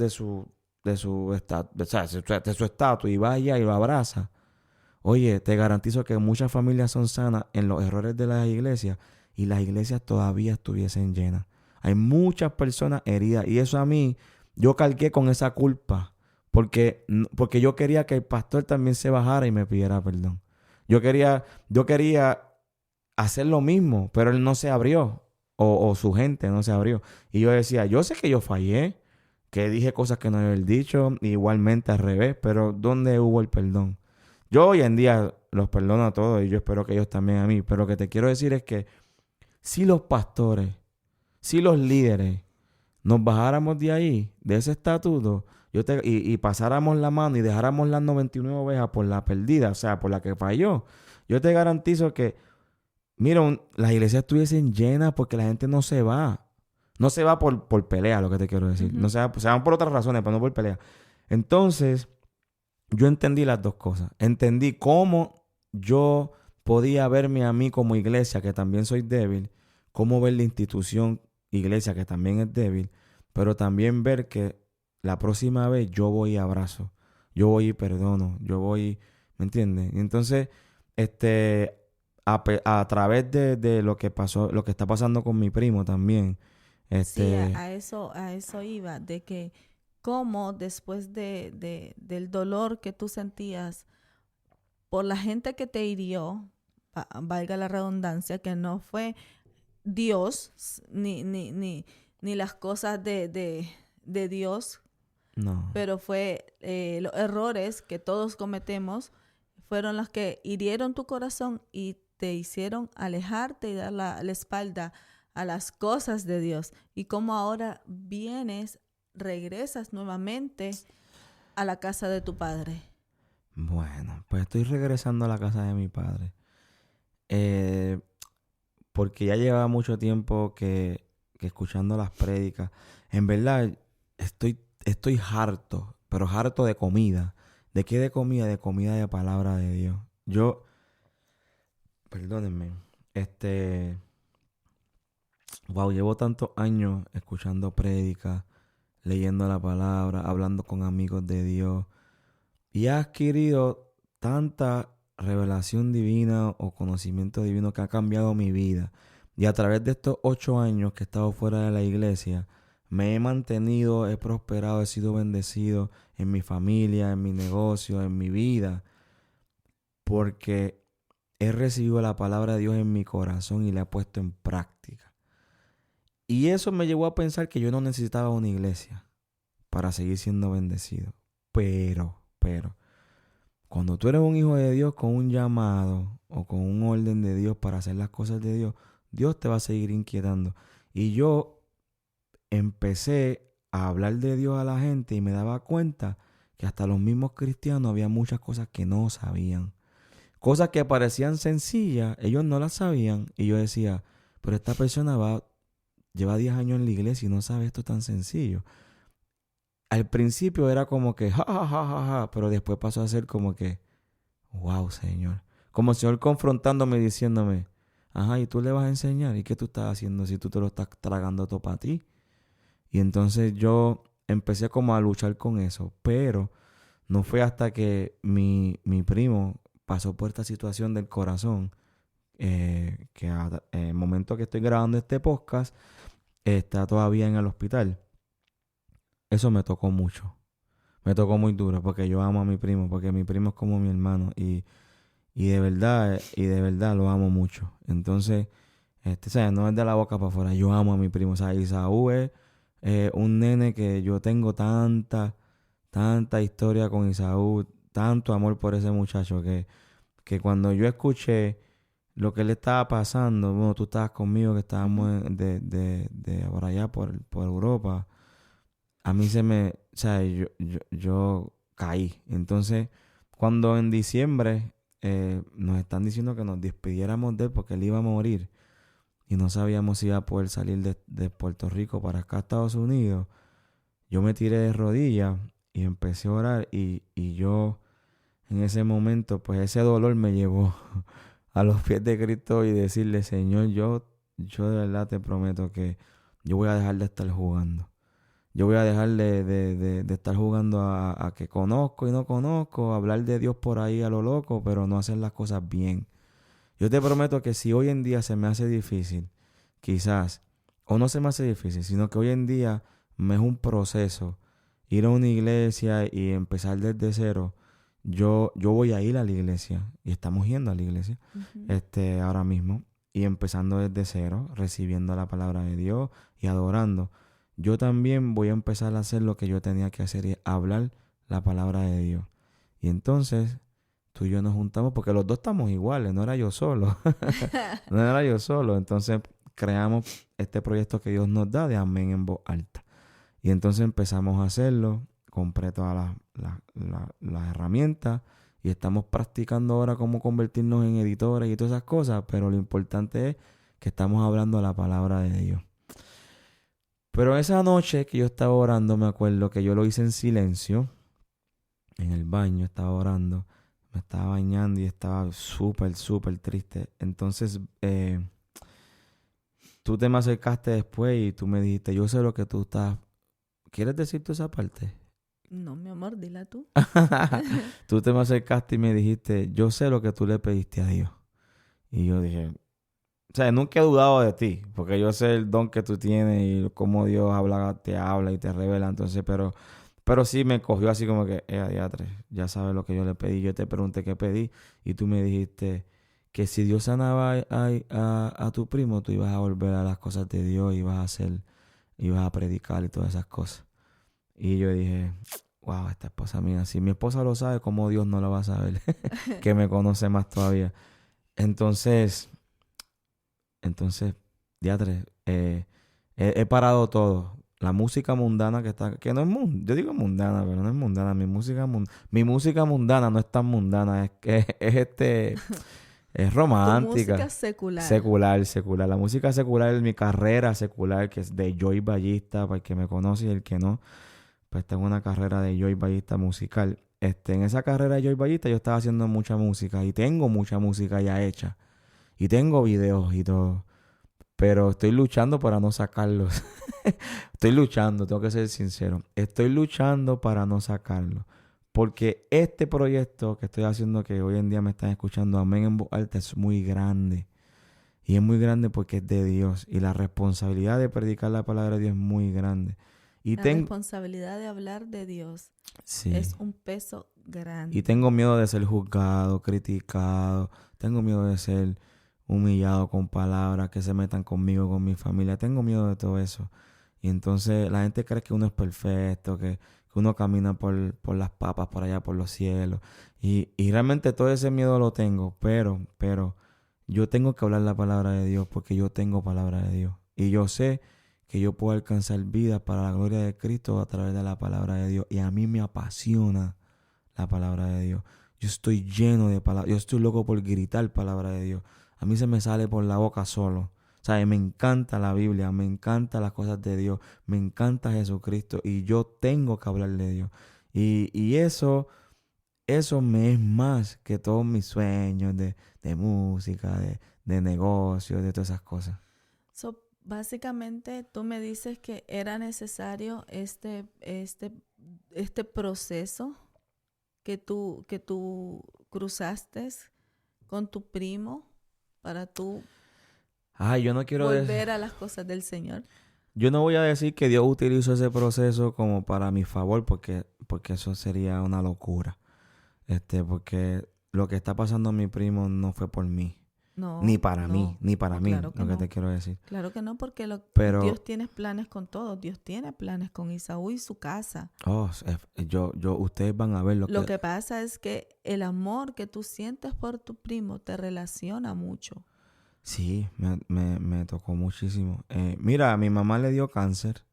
estatus y va allá y lo abraza. Oye, te garantizo que muchas familias son sanas en los errores de las iglesias y las iglesias todavía estuviesen llenas. Hay muchas personas heridas y eso a mí, yo cargué con esa culpa porque yo quería que el pastor también se bajara y me pidiera perdón. Yo quería hacer lo mismo, pero él no se abrió o su gente no se abrió. Y yo decía, yo sé que yo fallé, que dije cosas que no debía haber dicho, igualmente al revés, pero ¿dónde hubo el perdón? Yo hoy en día los perdono a todos y yo espero que ellos también a mí. Pero lo que te quiero decir es que si los pastores, si los líderes nos bajáramos de ahí, de ese estatuto, y pasáramos la mano y dejáramos las 99 ovejas por la perdida, o sea, por la que falló, yo te garantizo que, mira, las iglesias estuviesen llenas porque la gente no se va. No se va por pelea, lo que te quiero decir. Uh-huh. No se van por otras razones, pero no por pelea. Entonces... yo entendí las dos cosas. Entendí cómo yo podía verme a mí como iglesia, que también soy débil, cómo ver la institución iglesia, que también es débil, pero también ver que la próxima vez yo voy y abrazo, yo voy y perdono, yo voy, ¿me entiendes? Y entonces, a través de lo que pasó, lo que está pasando con mi primo también. Sí, a eso iba, de que cómo después del dolor que tú sentías por la gente que te hirió, valga la redundancia, que no fue Dios ni las cosas de Dios, no, pero fue los errores que todos cometemos, fueron los que hirieron tu corazón y te hicieron alejarte y dar la espalda a las cosas de Dios. Y cómo ahora regresas nuevamente a la casa de tu padre. Bueno, pues estoy regresando a la casa de mi padre. Porque ya llevaba mucho tiempo que escuchando las prédicas. En verdad, estoy harto, pero harto de comida. ¿De qué de comida? De comida de palabra de Dios. Perdónenme, wow, llevo tantos años escuchando prédicas, leyendo la palabra, hablando con amigos de Dios y he adquirido tanta revelación divina o conocimiento divino que ha cambiado mi vida. Y a través de estos 8 años que he estado fuera de la iglesia, me he mantenido, he prosperado, he sido bendecido en mi familia, en mi negocio, en mi vida, porque he recibido la palabra de Dios en mi corazón y la he puesto en práctica. Y eso me llevó a pensar que yo no necesitaba una iglesia para seguir siendo bendecido. Pero, cuando tú eres un hijo de Dios con un llamado o con un orden de Dios para hacer las cosas de Dios, Dios te va a seguir inquietando. Y yo empecé a hablar de Dios a la gente y me daba cuenta que hasta los mismos cristianos había muchas cosas que no sabían. Cosas que parecían sencillas, ellos no las sabían. Y yo decía, pero esta persona lleva 10 años en la iglesia y no sabe esto tan sencillo. Al principio era como que, ja, ja, ja, ja, ja, pero después pasó a ser como que, wow, Señor, Como el Señor confrontándome y diciéndome, ajá, ¿y tú le vas a enseñar? ¿Y qué tú estás haciendo si tú te lo estás tragando todo para ti? Y entonces yo empecé como a luchar con eso, pero no fue hasta que mi primo pasó por esta situación del corazón, que en el momento que estoy grabando este podcast, está todavía en el hospital. Eso me tocó mucho. Me tocó muy duro porque yo amo a mi primo, porque mi primo es como mi hermano y de verdad lo amo mucho. Entonces, o sea, no es de la boca para afuera, yo amo a mi primo. O sea, Isaú es un nene que yo tengo tanta historia con Isaú, tanto amor por ese muchacho que cuando yo escuché lo que le estaba pasando, bueno, tú estabas conmigo, que estábamos de por allá, por Europa, a mí o sea, yo caí. Entonces, cuando en diciembre nos están diciendo que nos despidiéramos de él porque él iba a morir y no sabíamos si iba a poder salir de Puerto Rico para acá a Estados Unidos, yo me tiré de rodillas y empecé a orar y yo en ese momento, pues ese dolor me llevó a los pies de Cristo y decirle, Señor, yo de verdad te prometo que yo voy a dejar de estar jugando. Yo voy a dejar de estar jugando a que conozco y no conozco, a hablar de Dios por ahí a lo loco, pero no hacer las cosas bien. Yo te prometo que si hoy en día se me hace difícil, quizás, o no se me hace difícil, sino que hoy en día me es un proceso ir a una iglesia y empezar desde cero, yo voy a ir a la iglesia y estamos yendo a la iglesia Ujú. ahora mismo y empezando desde cero, recibiendo la palabra de Dios y adorando. Yo también voy a empezar a hacer lo que yo tenía que hacer y hablar la palabra de Dios. Y entonces tú y yo nos juntamos porque los dos estamos iguales, no era yo solo. No era yo solo. Entonces creamos este proyecto que Dios nos da de Amén en voz alta. Y entonces empezamos a hacerlo, compré todas las herramientas y estamos practicando ahora cómo convertirnos en editores y todas esas cosas, pero lo importante es que estamos hablando la palabra de Dios. Pero esa noche que yo estaba orando, me acuerdo que yo lo hice en silencio, en el baño, estaba orando, me estaba bañando y estaba súper triste. Entonces, tú te me acercaste después y tú me dijiste, yo sé lo que tú estás. ¿Quieres decir tú esa parte? No, mi amor, dila tú. Tú te me acercaste y me dijiste, yo sé lo que tú le pediste a Dios. Y yo dije, o sea, nunca he dudado de ti, porque yo sé el don que tú tienes y cómo Dios te habla y te revela. Entonces, pero sí me cogió así como que, diatre, ya sabes lo que yo le pedí. Yo te pregunté qué pedí y tú me dijiste que si Dios sanaba a tu primo, tú ibas a volver a las cosas de Dios, ibas a predicar y todas esas cosas. Y yo dije, wow, esta esposa mía, si mi esposa lo sabe, ¿cómo Dios no lo va a saber? Que me conoce más todavía. Entonces, diatre, he parado todo. La música mundana que está, que no es mundana, yo digo mundana, pero no es mundana. Mi música mundana no es tan mundana, es que es Tu música romántica. secular. Secular. La música secular es mi carrera secular, que es de Joy Ballista, para el que me conoce y el que no. Pues tengo una carrera de Joy Ballista musical. En esa carrera de Joy Ballista yo estaba haciendo mucha música y tengo mucha música ya hecha. Y tengo videos y todo. Pero estoy luchando para no sacarlos. Estoy luchando, tengo que ser sincero. Estoy luchando para no sacarlo. Porque este proyecto que estoy haciendo, que hoy en día me están escuchando, Amén en voz alta, es muy grande. Y es muy grande porque es de Dios. Y la responsabilidad de predicar la palabra de Dios es muy grande. Y La tengo... responsabilidad de hablar de Dios Sí. es un peso Y grande. tengo miedo de ser juzgado, criticado. Tengo miedo de ser humillado con palabras que se metan conmigo, con mi familia. Tengo miedo de todo eso. Y entonces la gente cree que uno es perfecto, que uno camina por las papas, por allá, por los cielos. Y realmente todo ese miedo lo tengo. Pero yo tengo que hablar la palabra de Dios porque yo tengo palabra de Dios. Y yo sé que yo puedo alcanzar vida para la gloria de Cristo a través de la palabra de Dios. Y a mí me apasiona la palabra de Dios. Yo estoy lleno de palabras. Yo estoy loco por gritar palabra de Dios. A mí se me sale por la boca solo. O sea, me encanta la Biblia, me encantan las cosas de Dios, me encanta Jesucristo y yo tengo que hablar de Dios. Y eso me es más que todos mis sueños de música, de negocios, de todas esas cosas. So, básicamente tú me dices que era necesario este proceso que tú cruzaste con tu primo para tú Ay, yo no quiero volver a las cosas del Señor. Yo no voy a decir que Dios utilizó ese proceso como para mi favor, porque eso sería una locura. Porque lo que está pasando a mi primo no fue por mí. No, Ni para mí, no, ni para no, mí, claro que lo que no. te quiero decir. Claro que no, porque Pero, Dios tiene planes con todos. Dios tiene planes con Esaú y su casa. ustedes van a ver Lo que pasa es que el amor que tú sientes por tu primo te relaciona mucho. Sí, me tocó muchísimo. Mira, a mi mamá le dio cáncer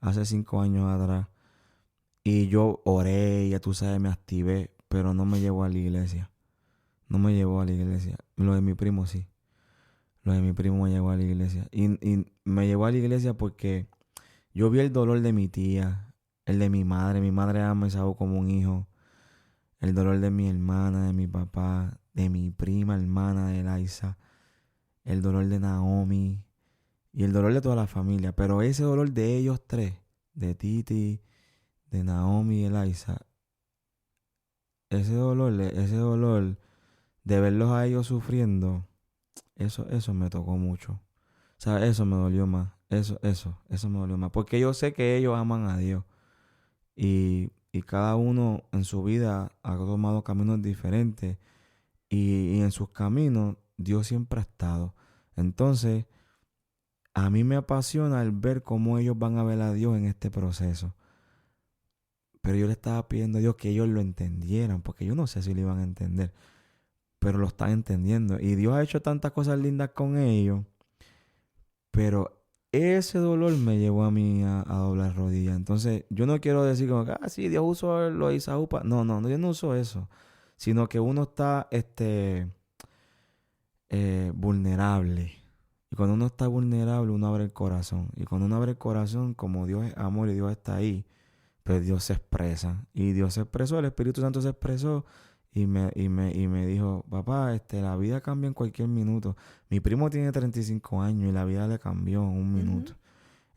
hace 5 años atrás. Y yo oré, ya tú sabes, me activé, pero no me llevó a la iglesia. No me llevó a la iglesia. Lo de mi primo sí. Lo de mi primo me llevó a la iglesia. Y me llevó a la iglesia porque yo vi el dolor de mi tía, el de mi madre. Mi madre ama a Esaú como un hijo. El dolor de mi hermana, de mi papá, de mi prima hermana de Elisa. El dolor de Naomi. Y el dolor de toda la familia. Pero ese dolor de ellos tres, de Titi, de Naomi y Elisa, ese dolor de verlos a ellos sufriendo, eso me tocó mucho. O sea, eso me dolió más. Eso me dolió más. Porque yo sé que ellos aman a Dios. Y cada uno en su vida ha tomado caminos diferentes. Y en sus caminos Dios siempre ha estado. Entonces, a mí me apasiona el ver cómo ellos van a ver a Dios en este proceso. Pero yo le estaba pidiendo a Dios que ellos lo entendieran. Porque yo no sé si lo iban a entender. Pero lo están entendiendo. Y Dios ha hecho tantas cosas lindas con ellos. Pero ese dolor me llevó a mí a doblar rodillas. Entonces, yo no quiero decir como que, sí, Dios usó lo de Isaú. No, yo no uso eso. Sino que uno está vulnerable. Y cuando uno está vulnerable, uno abre el corazón. Y cuando uno abre el corazón, como Dios es amor y Dios está ahí, pues Dios se expresa. Y Dios se expresó, el Espíritu Santo se expresó. Y me dijo, papá, la vida cambia en cualquier minuto. Mi primo tiene 35 años y la vida le cambió en un minuto.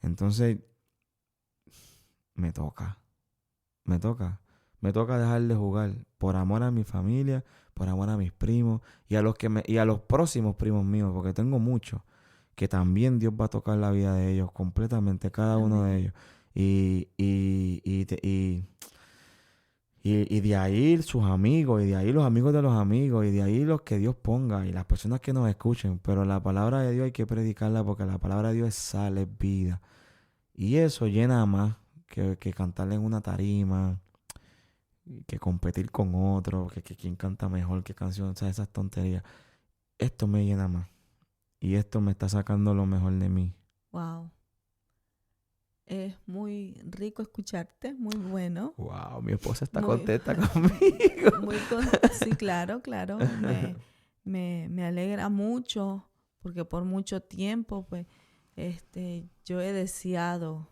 Entonces, me toca dejar de jugar por amor a mi familia, por amor a mis primos y a los próximos primos míos, porque tengo muchos que también Dios va a tocar la vida de ellos completamente, cada uno de ellos. Y de ahí sus amigos, y de ahí los amigos de los amigos, y de ahí los que Dios ponga, y las personas que nos escuchen. Pero la palabra de Dios hay que predicarla porque la palabra de Dios es sal, es vida. Y eso llena más que cantarle en una tarima, que competir con otro, que quién canta mejor, qué canción, o sea, esas tonterías. Esto me llena más. Y esto me está sacando lo mejor de mí. Wow. Es muy rico escucharte, muy bueno. Wow, mi esposa está contenta conmigo. Sí, claro. Me alegra mucho porque por mucho tiempo, pues, yo he deseado,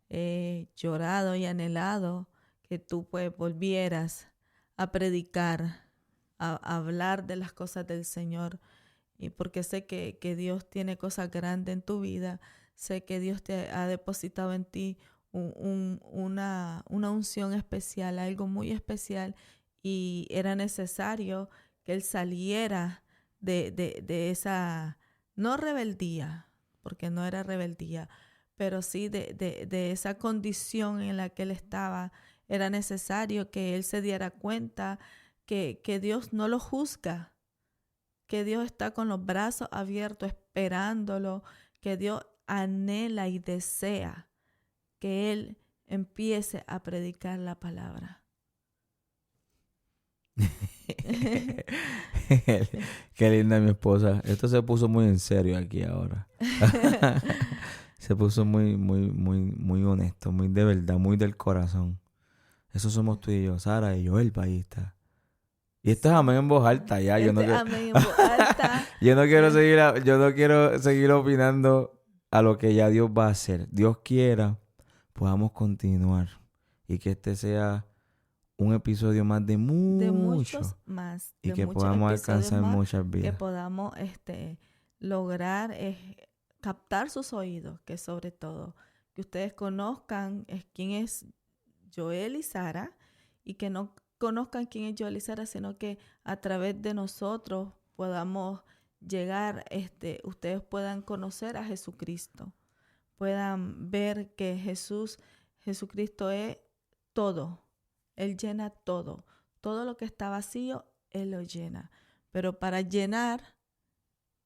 he llorado y anhelado que tú, pues, volvieras a predicar, a hablar de las cosas del Señor. Y porque sé que Dios tiene cosas grandes en tu vida. Sé que Dios te ha depositado en ti una unción especial, algo muy especial, y era necesario que Él saliera de esa, no rebeldía, porque no era rebeldía, pero sí de esa condición en la que Él estaba. Era necesario que Él se diera cuenta que Dios no lo juzga, que Dios está con los brazos abiertos esperándolo, que Dios anhela y desea que Él empiece a predicar la palabra. Qué linda mi esposa. Esto se puso muy en serio aquí ahora. Se puso muy, muy, muy, muy honesto, muy de verdad, muy del corazón. Eso somos tú y yo, Sara y Joel Ballista. Y esto es amén en voz alta ya. Amén en voz alta. Yo no quiero seguir opinando a lo que ya Dios va a hacer. Dios quiera, podamos continuar. Y que este sea un episodio más de de muchos muchos más, y de que muchos podamos episodios alcanzar más muchas que vidas. podamos lograr captar sus oídos, que sobre todo que ustedes conozcan quién es Joel y Sara y que no conozcan quién es Joel y Sara, sino que a través de nosotros podamos llegar, ustedes puedan conocer a Jesucristo, puedan ver que Jesucristo es todo. Él llena todo. Todo lo que está vacío, Él lo llena. Pero para llenar,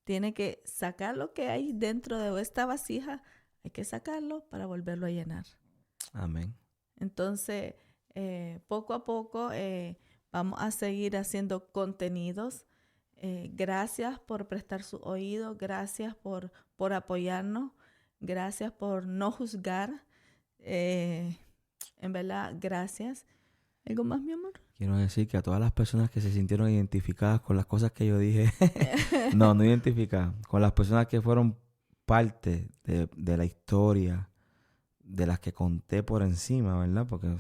tiene que sacar lo que hay dentro de esta vasija. Hay que sacarlo para volverlo a llenar. Amén. Entonces, poco a poco vamos a seguir haciendo contenidos. Gracias por prestar su oído. Gracias por apoyarnos. Gracias por no juzgar. En verdad, gracias. ¿Algo más, mi amor? Quiero decir que a todas las personas que se sintieron identificadas con las cosas que yo dije, no identificadas, con las personas que fueron parte de la historia, de las que conté por encima, ¿verdad? Porque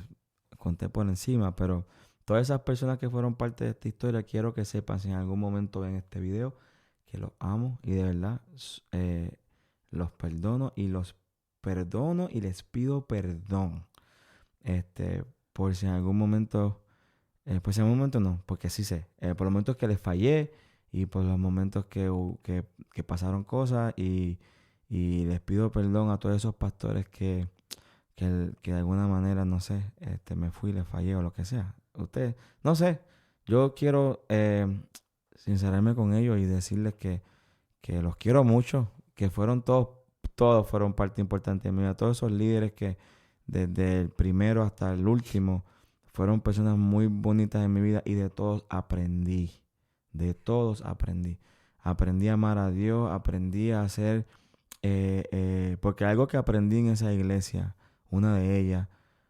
conté por encima, pero todas esas personas que fueron parte de esta historia, quiero que sepan si en algún momento ven este video, que los amo y de verdad los perdono y les pido perdón. Por si en algún momento, pues en algún momento no, porque sí sé, por los momentos que les fallé y por los momentos que pasaron cosas y les pido perdón a todos esos pastores que de alguna manera, no sé, me fui, les fallé o lo que sea. Ustedes, no sé, yo quiero sincerarme con ellos y decirles que los quiero mucho, que fueron todos fueron parte importante de mi vida. Todos esos líderes que desde el primero hasta el último fueron personas muy bonitas en mi vida y de todos aprendí. De todos aprendí. Aprendí a amar a Dios, aprendí a hacer, porque algo que aprendí en esa iglesia, una de ellas,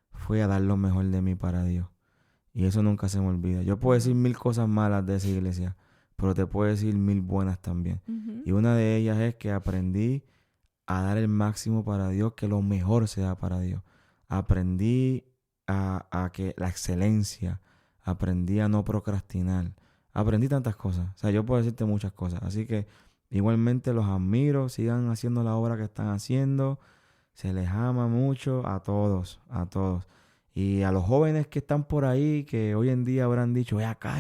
fue a dar lo mejor de mí para Dios. Y eso nunca se me olvida. Yo puedo decir 1000 cosas malas de esa iglesia, pero te puedo decir 1000 buenas también. Uh-huh. Y una de ellas es que aprendí a dar el máximo para Dios, que lo mejor sea para Dios. Aprendí a que la excelencia, aprendí a no procrastinar, aprendí tantas cosas. O sea, yo puedo decirte muchas cosas. Así que igualmente los admiro, sigan haciendo la obra que están haciendo. Se les ama mucho a todos, a todos. Y a los jóvenes que están por ahí, que hoy en día habrán dicho, ve acá,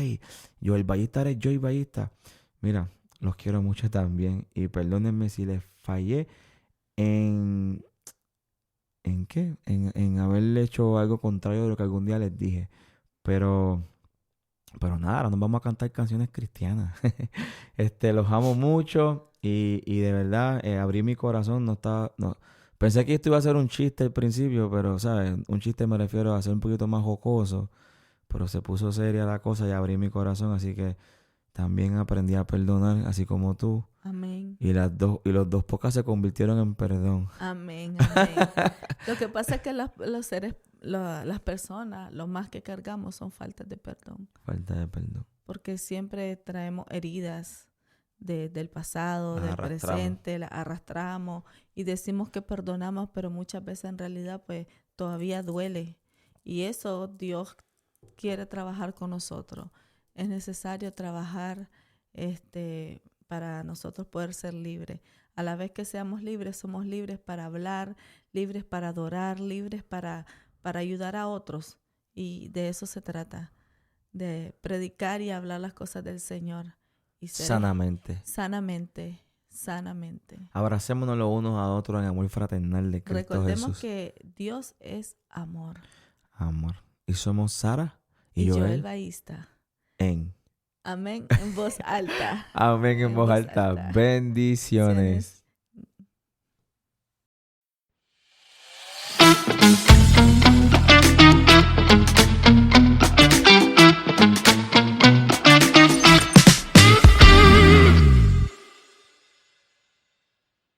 yo el ballista eres yo y ballista. Mira, los quiero mucho también. Y perdónenme si les fallé ¿en qué? En haberle hecho algo contrario de lo que algún día les dije. Pero nada, ahora nos vamos a cantar canciones cristianas. Los amo mucho y de verdad abrí mi corazón. No, pensé que esto iba a ser un chiste al principio, pero, ¿sabes? Un chiste me refiero a ser un poquito más jocoso. Pero se puso seria la cosa y abrí mi corazón, así que también aprendí a perdonar, así como tú. Amén. Y los dos podcasts se convirtieron en perdón. Amén, amén. Lo que pasa es que los seres, las personas, lo más que cargamos son faltas de perdón. Falta de perdón. Porque siempre traemos heridas del pasado, del presente, las arrastramos y decimos que perdonamos, pero muchas veces en realidad pues todavía duele. Y eso Dios quiere trabajar con nosotros. Es necesario trabajar para nosotros poder ser libres. A la vez que seamos libres, somos libres para hablar, libres para adorar, libres para ayudar a otros. Y de eso se trata, de predicar y hablar las cosas del Señor. Y ser sanamente. Sanamente. Abracémonos los unos a otros en amor fraternal de Cristo Recordemos Jesús. que Dios es amor. Amor. Y somos Sara y Joel Ballista. En Amén en voz alta. Amén en voz alta. Bendiciones.